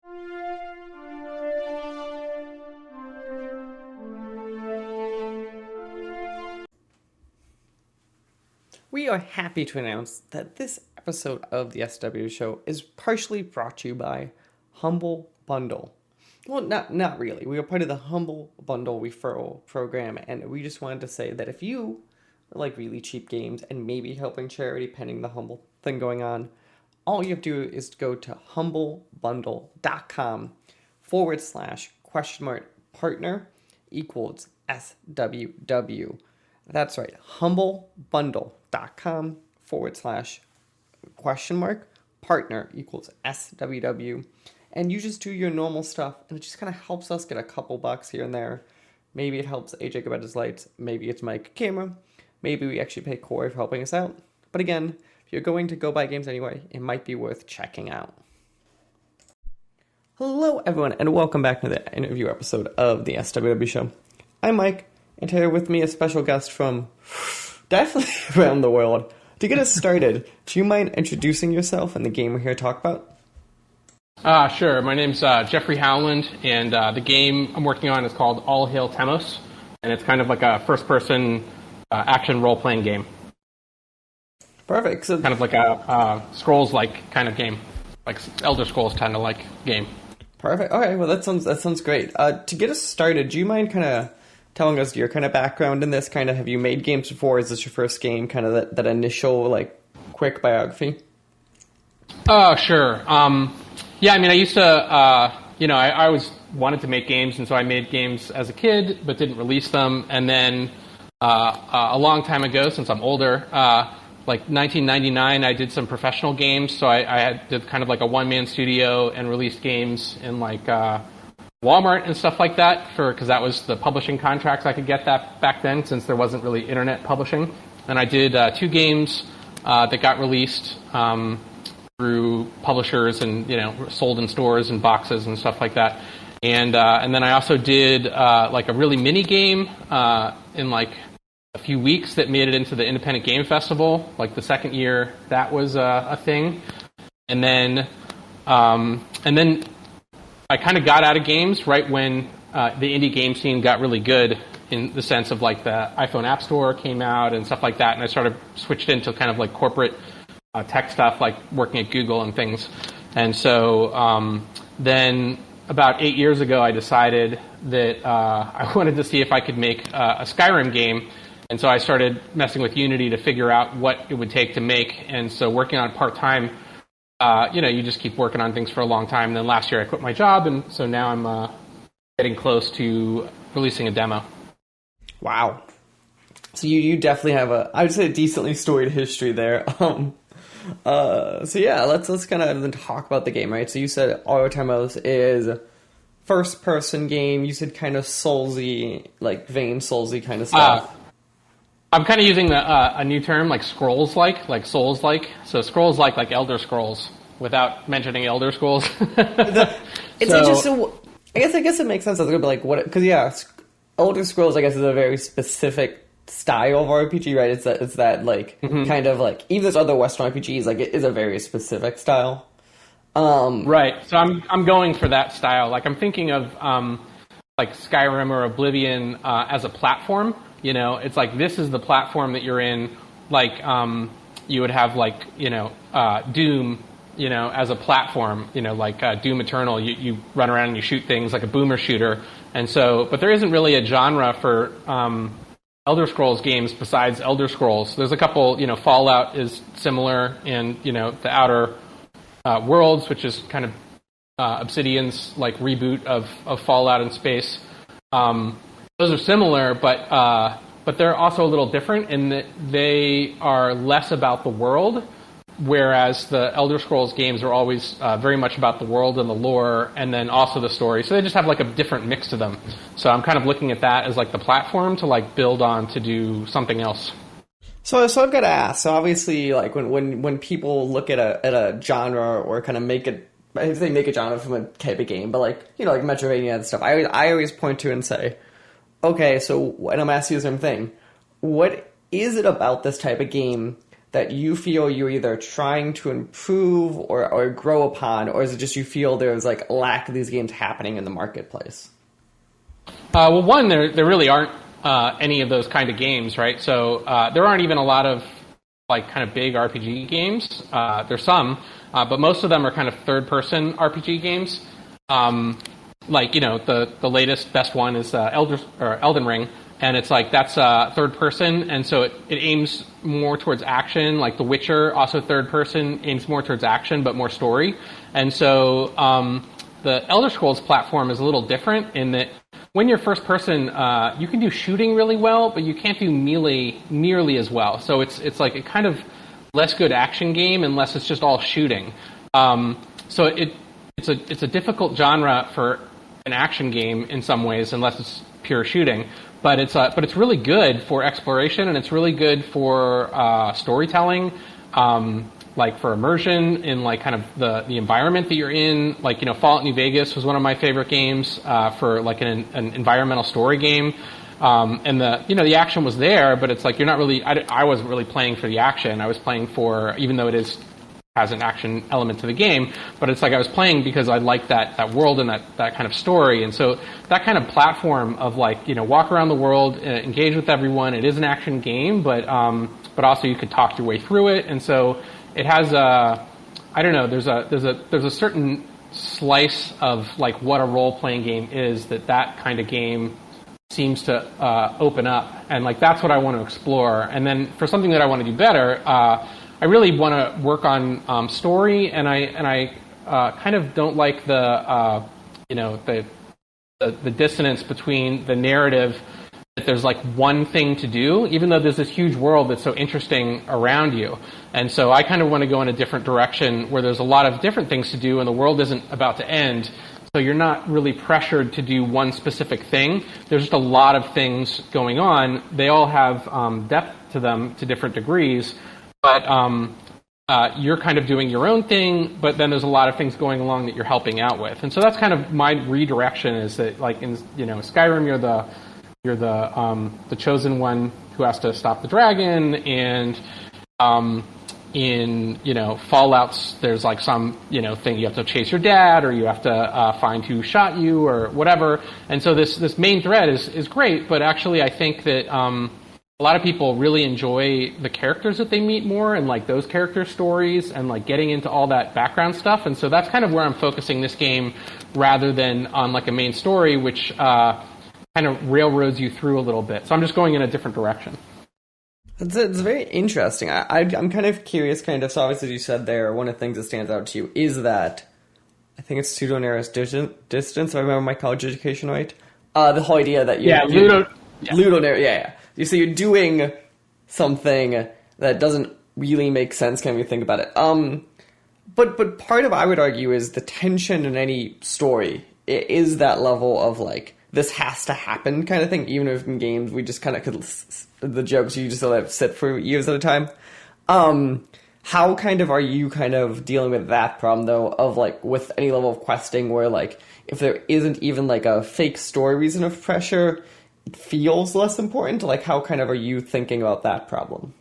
We are happy to announce that this episode of the SWW show is partially brought to you by Humble Bundle. Well, not really. We are part of the Humble Bundle referral program, and we just wanted to say that if you like really cheap games and maybe helping charity pending the Humble thing going on, all you have to do is go to humblebundle.com/partner equals SWW. That's right, humblebundle.com/partner equals SWW. And you just do your normal stuff, and it just kind of helps us get a couple bucks here and there. Maybe it helps AJ get his lights. Maybe it's Mike camera. Maybe we actually pay Corey for helping us out. But again, if you're going to go buy games anyway, it might be worth checking out. Hello, everyone, and welcome back to the interview episode of the SWW show. I'm Mike, and here with me a special guest from definitely around the world. To get us started, do you mind introducing yourself and the game we're here to talk about? Sure. My name's Jeffrey Howland, and the game I'm working on is called Hail Temos, and it's kind of like a first-person action role-playing game. Perfect. So kind of like a Scrolls-like kind of game, like Elder Scrolls kind of like game. Perfect. Okay, well that sounds great. To get us started, do you mind kind of telling us your kind of background in this? Kind of, have you made games before? Is this your first game? Kind of that initial like quick biography. Sure. Yeah, I mean, I used to, I always wanted to make games, and so I made games as a kid, but didn't release them. And then a long time ago, since I'm older, like 1999, I did some professional games. So I did kind of like a one-man studio and released games in like Walmart and stuff like that, because that was the publishing contracts I could get that back then, since there wasn't really internet publishing. And I did 2 games that got released through publishers and sold in stores and boxes and stuff like that, and then I also did like a really mini game in like a few weeks that made it into the Independent Game Festival, like the second year that was a thing, and then I kind of got out of games right when the indie game scene got really good, in the sense of like the iPhone App Store came out and stuff like that, and I sort of switched into kind of like corporate tech stuff, like working at Google and things. And so then about 8 years ago, I decided that I wanted to see if I could make a Skyrim game. And so I started messing with Unity to figure out what it would take to make. And so working on it part-time, you just keep working on things for a long time. And then last year I quit my job, and so now I'm getting close to releasing a demo. Wow. So you definitely have I would say, a decently storied history there. So yeah, let's kind of then talk about the game, right? So you said Hail Temos is first person game. You said kind of Soulsy, like vain Soulsy kind of stuff. I'm kind of using a new term, like Scrolls-like, Souls-like. So Scrolls-like Elder Scrolls, without mentioning Elder Scrolls. It's interesting. I guess it makes sense. I was gonna be like, what? Because yeah, Elder Scrolls, I guess, is a very specific style of RPG, right? It's that like kind of like, even there's other Western RPGs, like it is a very specific style. Right. So I'm going for that style. Like I'm thinking of like Skyrim or Oblivion as a platform. It's like this is the platform that you're in. Like you would have like Doom, as a platform. Like Doom Eternal. You run around and you shoot things like a boomer shooter. And so, but there isn't really a genre for Elder Scrolls games besides Elder Scrolls. There's a couple, Fallout is similar, and, the Outer Worlds, which is kind of Obsidian's, like, reboot of Fallout in space. Those are similar, but they're also a little different in that they are less about the world, whereas the Elder Scrolls games are always very much about the world and the lore, and then also the story. So they just have like a different mix to them. So I'm kind of looking at that as like the platform to like build on to do something else. So I've got to ask. So obviously, like when people look at a genre or kind of make it, if they make a genre from a type of game, but like like Metroidvania and stuff, I always point to and say, okay, so and I'm asking you the same thing. What is it about this type of game that you feel you're either trying to improve or grow upon, or is it just you feel there's like a lack of these games happening in the marketplace? Well, one, there really aren't any of those kind of games, right? So there aren't even a lot of like kind of big RPG games. There's some, but most of them are kind of third-person RPG games. Like, you know, the latest, best one is Elden Ring, and it's like that's third person, and so it aims more towards action. Like The Witcher, also third person, aims more towards action but more story. And so the Elder Scrolls platform is a little different in that when you're first person, you can do shooting really well, but you can't do melee nearly as well. So it's like a kind of less good action game unless it's just all shooting. So it's a difficult genre for an action game in some ways, unless it's pure shooting. But it's really good for exploration, and it's really good for storytelling, like for immersion in like kind of the environment that you're in. Like, you know, Fallout New Vegas was one of my favorite games for like an environmental story game. And the action was there, but it's like you're not really. I wasn't really playing for the action. I was playing for, even though it has an action element to the game, but it's like I was playing because I liked that world and that kind of story. And so that kind of platform of like, you know, walk around the world, engage with everyone. It is an action game, but also you could talk your way through it. And so it has I don't know, there's a certain slice of like what a role-playing game is that kind of game seems to open up, and like that's what I want to explore. And then for something that I want to do better, I really want to work on story, and I kind of don't like the dissonance between the narrative that there's like one thing to do, even though there's this huge world that's so interesting around you. And so I kind of want to go in a different direction where there's a lot of different things to do, and the world isn't about to end. So you're not really pressured to do one specific thing. There's just a lot of things going on. They all have depth to them to different degrees. But you're kind of doing your own thing, but then there's a lot of things going along that you're helping out with. And so that's kind of my redirection, is that like in Skyrim you're the chosen one who has to stop the dragon, and in Fallout's there's like some thing you have to chase your dad, or you have to find who shot you or whatever. And so this main thread is great, but actually I think that a lot of people really enjoy the characters that they meet more, and like those character stories, and like getting into all that background stuff. And so that's kind of where I'm focusing this game, rather than on like a main story, which kind of railroads you through a little bit. So I'm just going in a different direction. It's very interesting. I'm kind of curious, so obviously as you said there, one of the things that stands out to you is that, I think it's pseudo-nearest distance, if I remember my college education right. The whole idea that Ludo, You see, you're doing something that doesn't really make sense when you think about it. But part of, I would argue, is the tension in any story. It is that level of like, this has to happen kind of thing. Even if in games we just kind of could, the jokes you just let sit for years at a time. How are you dealing with that problem though, of like with any level of questing where like if there isn't even like a fake story reason of pressure, it feels less important? Like how are you thinking about that problem?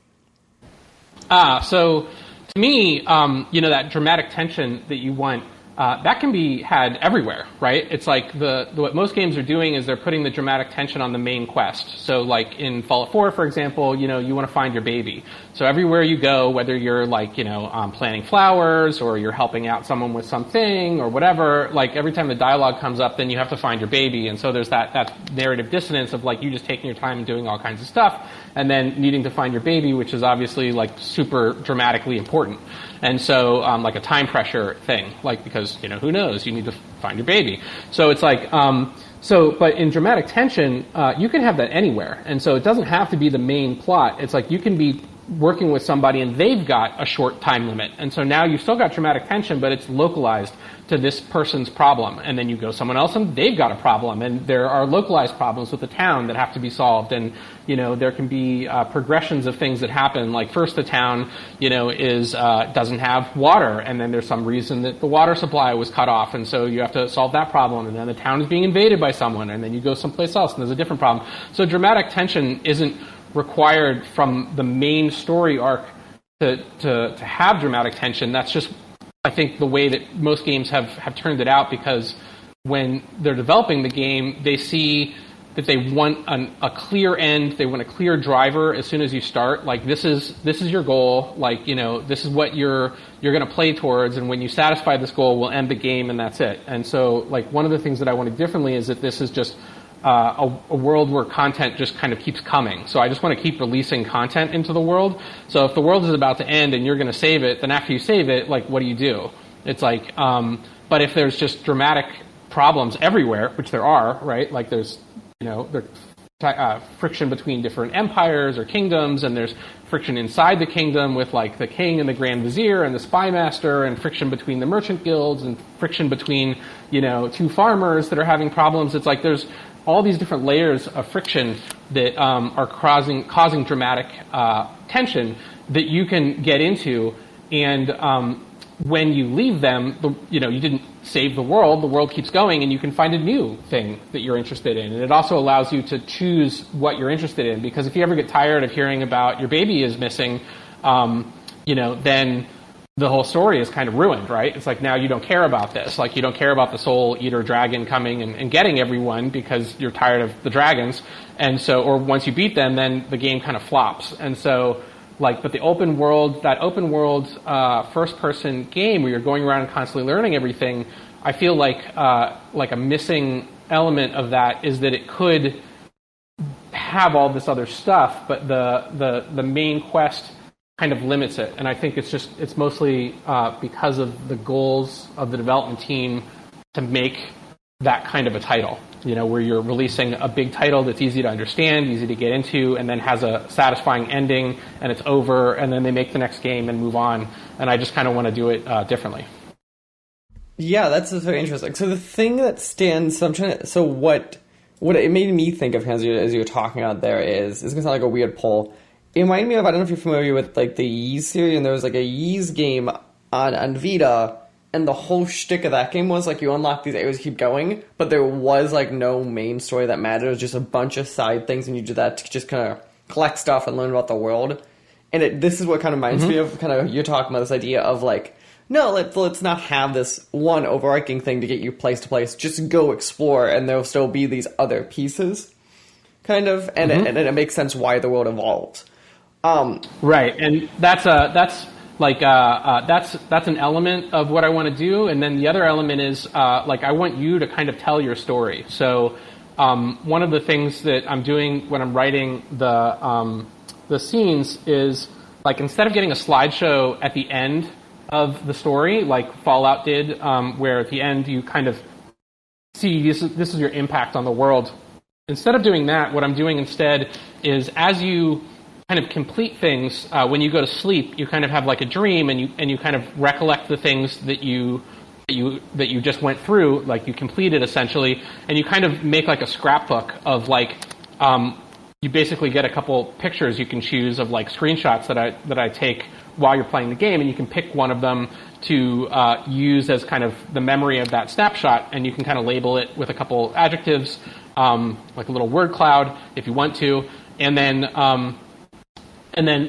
So to me, that dramatic tension that you want, that can be had everywhere, right? It's like what most games are doing is they're putting the dramatic tension on the main quest. So like in Fallout 4, for example, you want to find your baby. So everywhere you go, whether you're like, planting flowers, or you're helping out someone with something or whatever, like every time the dialogue comes up, then you have to find your baby. And so there's that narrative dissonance of like you just taking your time and doing all kinds of stuff, and then needing to find your baby, which is obviously like super dramatically important. And so like a time pressure thing, like because, who knows, you need to find your baby. So it's like, but in dramatic tension, you can have that anywhere. And so it doesn't have to be the main plot. It's like you can be working with somebody and they've got a short time limit. And so now you've still got dramatic tension, but it's localized to this person's problem. And then you go somewhere else and they've got a problem. And there are localized problems with the town that have to be solved. And, there can be progressions of things that happen. Like first the town, doesn't have water. And then there's some reason that the water supply was cut off. And so you have to solve that problem. And then the town is being invaded by someone. And then you go someplace else and there's a different problem. So dramatic tension isn't required from the main story arc to have dramatic tension. That's just, I think, the way that most games have turned it out, because when they're developing the game, they see that they want a clear end, they want a clear driver as soon as you start. Like, this is your goal. Like, this is what you're going to play towards, and when you satisfy this goal, we'll end the game, and that's it. And so, like, one of the things that I wanted differently is that this is just a world where content just kind of keeps coming. So I just want to keep releasing content into the world. So if the world is about to end and you're going to save it, then after you save it, like, what do? It's like, but if there's just dramatic problems everywhere, which there are, right? Like, there's friction between different empires or kingdoms, and there's friction inside the kingdom with, like, the king and the grand vizier and the spy master, and friction between the merchant guilds, and friction between, two farmers that are having problems. It's like there's all these different layers of friction that are causing dramatic tension that you can get into, and when you leave them, you didn't save the world keeps going, and you can find a new thing that you're interested in. And it also allows you to choose what you're interested in, because if you ever get tired of hearing about your baby is missing, then the whole story is kind of ruined, right? It's like, now you don't care about this. Like, you don't care about the soul eater dragon coming and getting everyone because you're tired of the dragons. And so, or once you beat them, then the game kind of flops. And so, but the that open world first-person game where you're going around and constantly learning everything, I feel like a missing element of that is that it could have all this other stuff, but the main quest kind of limits it. And I think it's mostly because of the goals of the development team to make that kind of a title, where you're releasing a big title that's easy to understand, easy to get into, and then has a satisfying ending, and it's over, and then they make the next game and move on. And I just kind of want to do it differently. Yeah, that's very interesting. So the thing that stands, what it made me think of as you were talking out there is, it's going to sound like a weird poll. It reminded me of, I don't know if you're familiar with, like, the Ys series, and there was, like, a Ys game on Vita, and the whole shtick of that game was, like, you unlock these areas, keep going, but there was, like, no main story that mattered. It was just a bunch of side things, and you do that to just kind of collect stuff and learn about the world. And this is what kind of reminds me of, kind of, you're talking about this idea of, like, no, let's not have this one overarching thing to get you place to place. Just go explore, and there'll still be these other pieces, kind of, and it makes sense why the world evolves. Right, and that's an element of what I want to do, and then the other element is I want you to kind of tell your story. So one of the things that I'm doing when I'm writing the scenes is, like, instead of getting a slideshow at the end of the story, like Fallout did, where at the end you kind of see this is your impact on the world. Instead of doing that, what I'm doing instead is, as you kind of complete things, when you go to sleep, you kind of have like a dream, and you kind of recollect the things that you just went through, like you completed essentially, and you kind of make like a scrapbook of, like, you basically get a couple pictures you can choose of, like, screenshots that I take while you're playing the game, and you can pick one of them to use as kind of the memory of that snapshot, and you can kind of label it with a couple adjectives, like a little word cloud if you want to, and then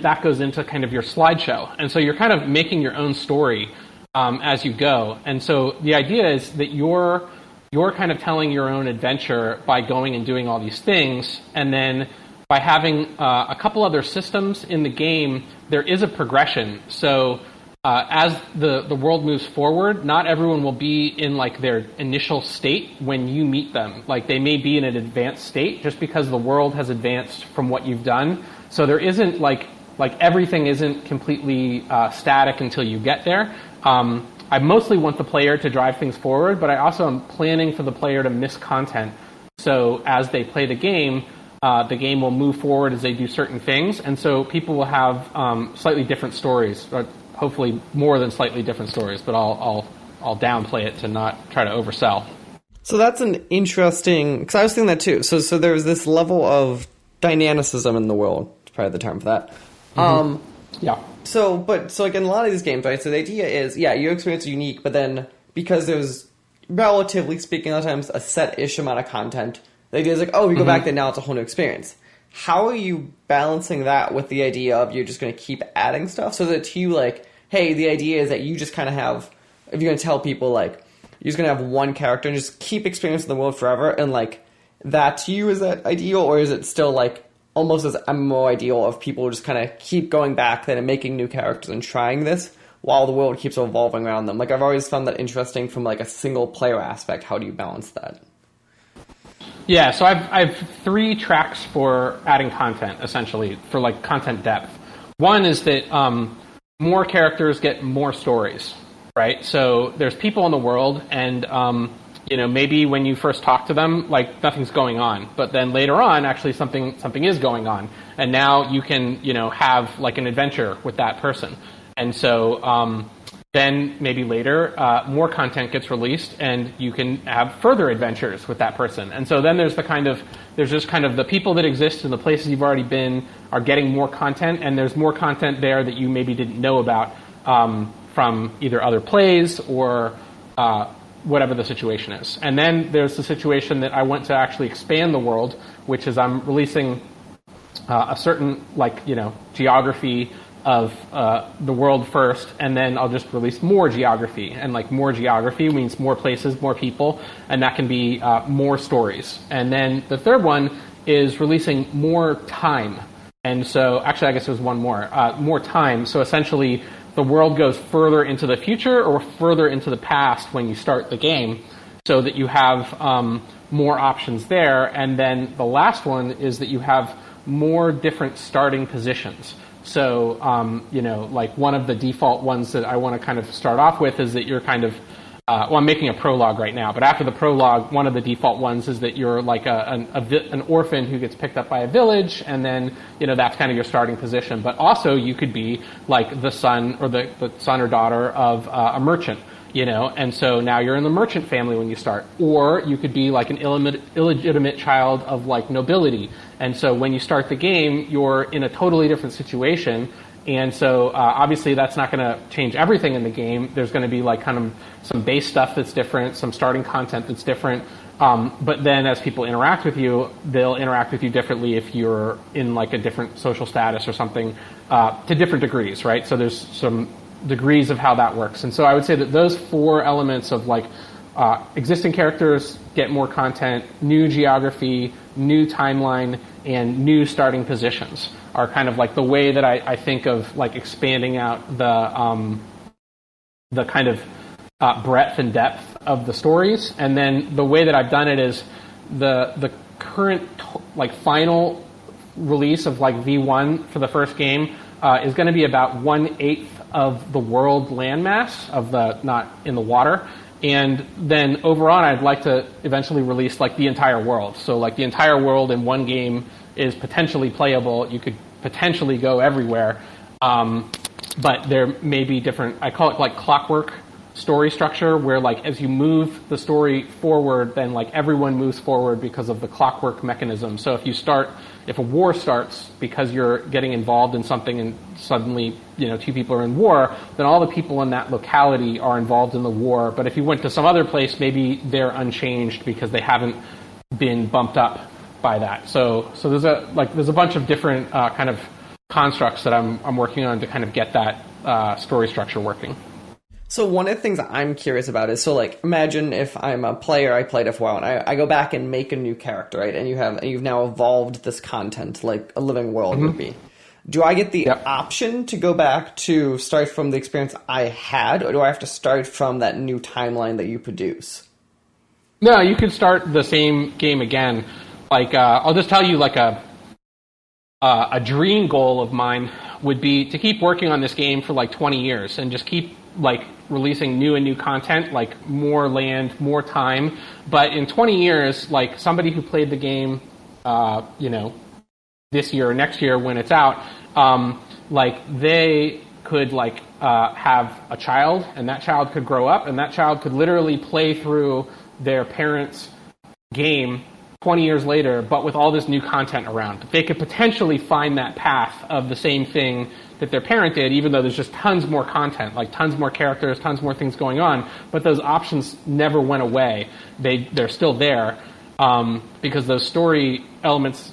that goes into kind of your slideshow. And so you're kind of making your own story as you go. And so the idea is that you're kind of telling your own adventure by going and doing all these things, and then by having a couple other systems in the game, there is a progression. So as the world moves forward, not everyone will be in, like, their initial state when you meet them. Like, they may be in an advanced state just because the world has advanced from what you've done. So there isn't, like everything isn't completely static until you get there. I mostly want the player to drive things forward, but I also am planning for the player to miss content. So as they play the game will move forward as they do certain things, and so people will have slightly different stories, or hopefully more than slightly different stories. But I'll downplay it to not try to oversell. So that's an interesting, because I was thinking that too. So there's this level of dynamicism in the world. It's probably the term for that. Yeah. So like in a lot of these games, right? So the idea is, yeah, your experience is unique, but then because there's, relatively speaking, a lot of times a set-ish amount of content, the idea is like, oh, we go back there, now it's a whole new experience. how are you balancing that with the idea of you're just going to keep adding stuff? So that to you, like, hey, the idea is that you just kind of have, if you're going to tell people, like, you're just going to have one character and just keep experiencing the world forever, and, like, that to you, is that ideal, or is it still, like, almost as MMO ideal of people just kind of keep going back then and making new characters and trying this while the world keeps evolving around them? Like, I've always found that interesting from, like, a single player aspect. How do you balance that? Yeah, so I've 3 tracks for adding content, essentially, for like content depth. One is that more characters get more stories, right? So there's people in the world, and maybe when you first talk to them, like nothing's going on, but then later on, actually something is going on, and now you can have like an adventure with that person, and so. Then maybe later, more content gets released, and you can have further adventures with that person. And so then there's just kind of the people that exist in the places you've already been are getting more content, and there's more content there that you maybe didn't know about from either other plays or whatever the situation is. And then there's the situation that I want to actually expand the world, which is I'm releasing a certain geography of the world first, and then I'll just release more geography. And like more geography means more places, more people, and that can be more stories. And then the third one is releasing more time. And so, actually, I guess there's one more time. So essentially, the world goes further into the future or further into the past when you start the game, so that you have more options there. And then the last one is that you have more different starting positions. So, like one of the default ones that I want to kind of start off with is that you're kind of, I'm making a prologue right now, but after the prologue, one of the default ones is that you're like an orphan who gets picked up by a village, and then, that's kind of your starting position. But also you could be like the son or the son or daughter of a merchant. And so now you're in the merchant family when you start. Or you could be like an illegitimate child of like nobility. And so when you start the game, you're in a totally different situation. And so obviously that's not going to change everything in the game. There's going to be like kind of some base stuff that's different, some starting content that's different. But then as people interact with you, they'll interact with you differently if you're in like a different social status or something, to different degrees, right? So there's some degrees of how that works. And so I would say that those 4 elements of like existing characters get more content, new geography, new timeline, and new starting positions are kind of like the way that I think of like expanding out the kind of breadth and depth of the stories. And then the way that I've done it is the current like final release of like V1 for the first game is going to be about 1/8 of the world landmass of the not in the water. And then overall, I'd like to eventually release like the entire world. So like the entire world in one game is potentially playable. You could potentially go everywhere. But there may be different, I call it like clockwork story structure, where like as you move the story forward, then like everyone moves forward because of the clockwork mechanism. So if a war starts because you're getting involved in something and suddenly 2 people are in war, then all the people in that locality are involved in the war. But if you went to some other place, maybe they're unchanged because they haven't been bumped up by that. So there's a bunch of different kind of constructs that I'm working on to kind of get that story structure working. So one of the things I'm curious about is, so like, imagine if I'm a player, I played it for a while, and I go back and make a new character, right? And you've now evolved this content like a living world would be. Do I get the option to go back to start from the experience I had, or do I have to start from that new timeline that you produce? No, you could start the same game again. Like, I'll just tell you, like a dream goal of mine would be to keep working on this game for like 20 years and just keep like releasing new and new content, like more land, more time. But in 20 years, like somebody who played the game, this year or next year when it's out, like they could like have a child, and that child could grow up, and that child could literally play through their parents' game 20 years later, but with all this new content around. They could potentially find that path of the same thing that their parent did, even though there's just tons more content, like tons more characters, tons more things going on, but those options never went away. They're still there, because those story elements,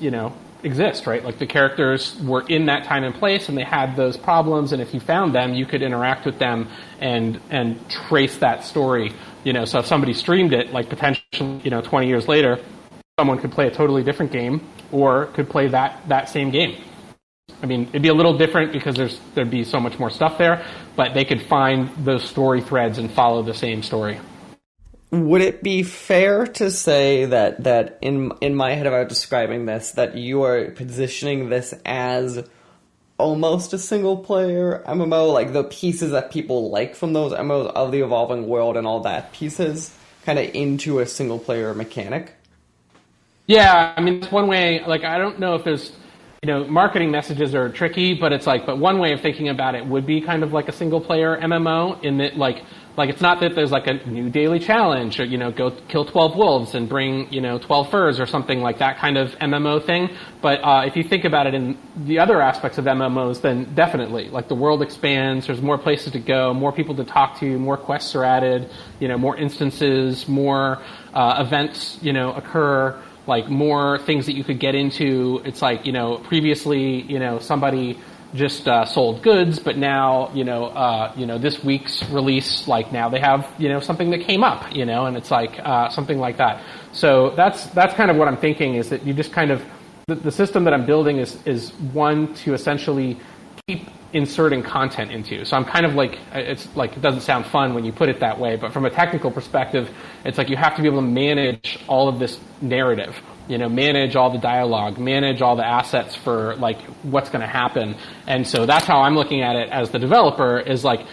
exist, right? Like the characters were in that time and place, and they had those problems. And if you found them, you could interact with them and trace that story. So if somebody streamed it, like potentially, 20 years later, someone could play a totally different game or could play that same game. I mean, it'd be a little different because there'd be so much more stuff there, but they could find those story threads and follow the same story. Would it be fair to say that in my head about describing this, that you are positioning this as almost a single-player MMO, like the pieces that people like from those MMOs of the evolving world and all that pieces kind of into a single-player mechanic? Yeah, I mean, that's one way. Like, I don't know if there's, marketing messages are tricky, but it's like, but one way of thinking about it would be kind of like a single-player MMO in that, like it's not that there's like a new daily challenge or, go kill 12 wolves and bring, 12 furs or something like that kind of MMO thing. But if you think about it in the other aspects of MMOs, then definitely, like the world expands, there's more places to go, more people to talk to, more quests are added, more instances, more events, occur, like more things that you could get into. It's like, previously, somebody just sold goods, but now, this week's release, like now they have, something that came up, and it's like something like that. So that's kind of what I'm thinking, is that you just kind of, the system that I'm building is one to essentially keep inserting content into. So I'm kind of like, it's like, it doesn't sound fun when you put it that way, but from a technical perspective, it's like you have to be able to manage all of this narrative. Manage all the dialogue, manage all the assets for like what's going to happen. And so that's how I'm looking at it as the developer, is like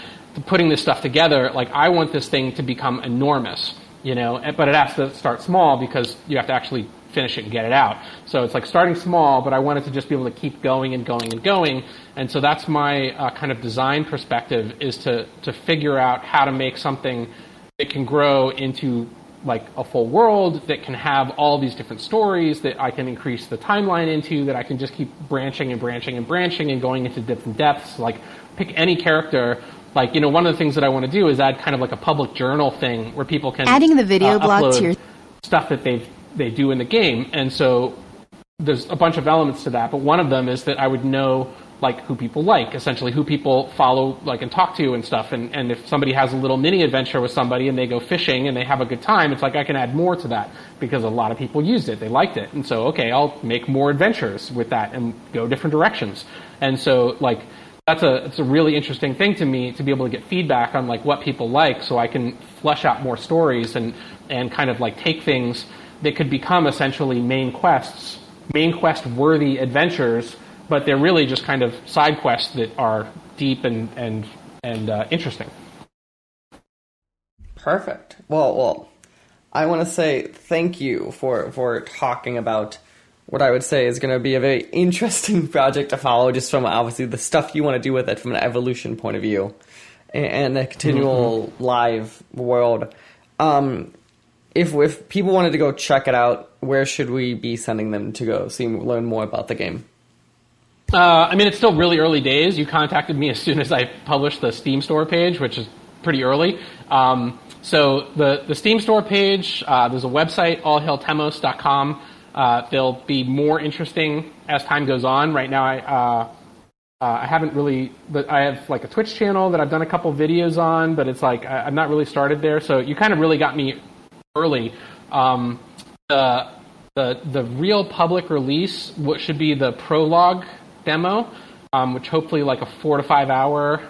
putting this stuff together. Like I want this thing to become enormous, but it has to start small because you have to actually finish it and get it out. So it's like starting small, but I want it to just be able to keep going and going and going. And so that's my kind of design perspective, is to figure out how to make something that can grow into like a full world, that can have all these different stories that I can increase the timeline into, that I can just keep branching and branching and branching and going into different depths. Like pick any character. Like, one of the things that I want to do is add kind of like a public journal thing where people can adding the video blog to your stuff that they do in the game. And so there's a bunch of elements to that, but one of them is that I would know like who people like, essentially who people follow, like, and talk to and stuff. And if somebody has a little mini adventure with somebody and they go fishing and they have a good time, it's like I can add more to that because a lot of people used it, they liked it. And so, okay, I'll make more adventures with that and go different directions. And so like it's a really interesting thing to me to be able to get feedback on like what people like, so I can flesh out more stories and kind of like take things that could become essentially main quest worthy adventures, but they're really just kind of side quests that are deep and interesting. Perfect. Well, I want to say thank you for talking about what I would say is going to be a very interesting project to follow, just from obviously the stuff you want to do with it from an evolution point of view, and the continual live world. If people wanted to go check it out, where should we be sending them to go learn more about the game? I mean, it's still really early days. You contacted me as soon as I published the Steam store page, which is pretty early. So the Steam store page, there's a website, allhailtemos.com. They'll be more interesting as time goes on. Right now, I haven't really, but I have like a Twitch channel that I've done a couple videos on, but it's like I've not really started there. So you kind of really got me early. The real public release, what should be the prologue demo, which hopefully like a 4 to 5 hour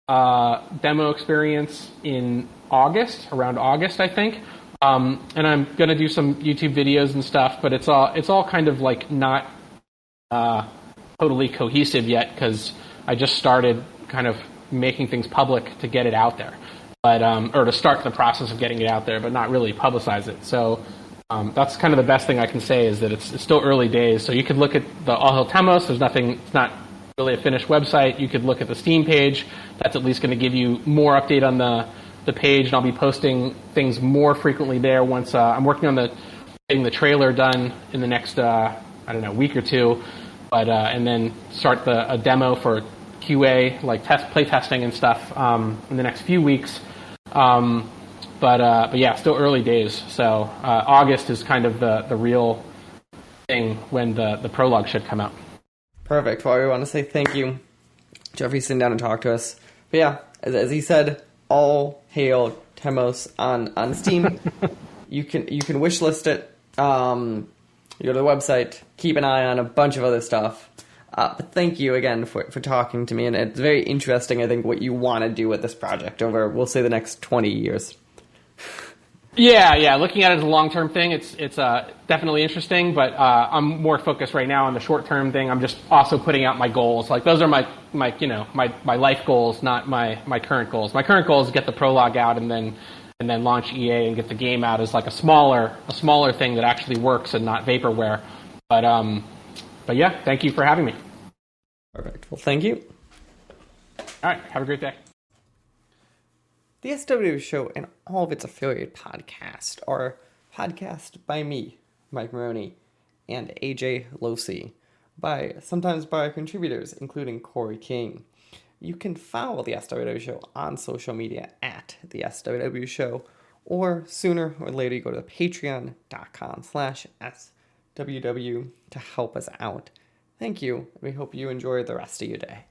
demo experience in around August, I think. And I'm gonna do some YouTube videos and stuff, but it's all kind of like not totally cohesive yet, because I just started kind of making things public to get it out there, but or to start the process of getting it out there, but not really publicize it. So that's kind of the best thing I can say, is that it's still early days. So you could look at the All Hail Temos. There's nothing. It's not really a finished website. You could look at the Steam page. That's at least going to give you more update on the page, and I'll be posting things more frequently there once I'm working on getting the trailer done in the next week or two, but and then start a demo for QA, like play testing and stuff in the next few weeks. But yeah, still early days. So August is kind of the real thing when the prologue should come out. Perfect. Well, we want to say thank you, Jeffrey, sitting down and talk to us. But yeah, as he said, all Hail Temos on Steam. You can wishlist it. You go to the website. Keep an eye on a bunch of other stuff. But thank you again for talking to me, and it's very interesting, I think, what you want to do with this project over, we'll say, the next 20 years. Yeah. Looking at it as a long-term thing, it's definitely interesting, but I'm more focused right now on the short-term thing. I'm just also putting out my goals. Like, those are my life goals, not my current goals. My current goal is to get the prologue out and then launch EA and get the game out as like a smaller thing that actually works and not vaporware. But yeah, thank you for having me. Perfect. Well, thank you. All right. Have a great day. The SWW show and all of its affiliate podcasts are podcast by me, Mike Maroney, and AJ Losi, sometimes by our contributors, including Corey King. You can follow the SWW show on social media at the SWW show, or sooner or later you go to patreon.com/SWW to help us out. Thank you, and we hope you enjoy the rest of your day.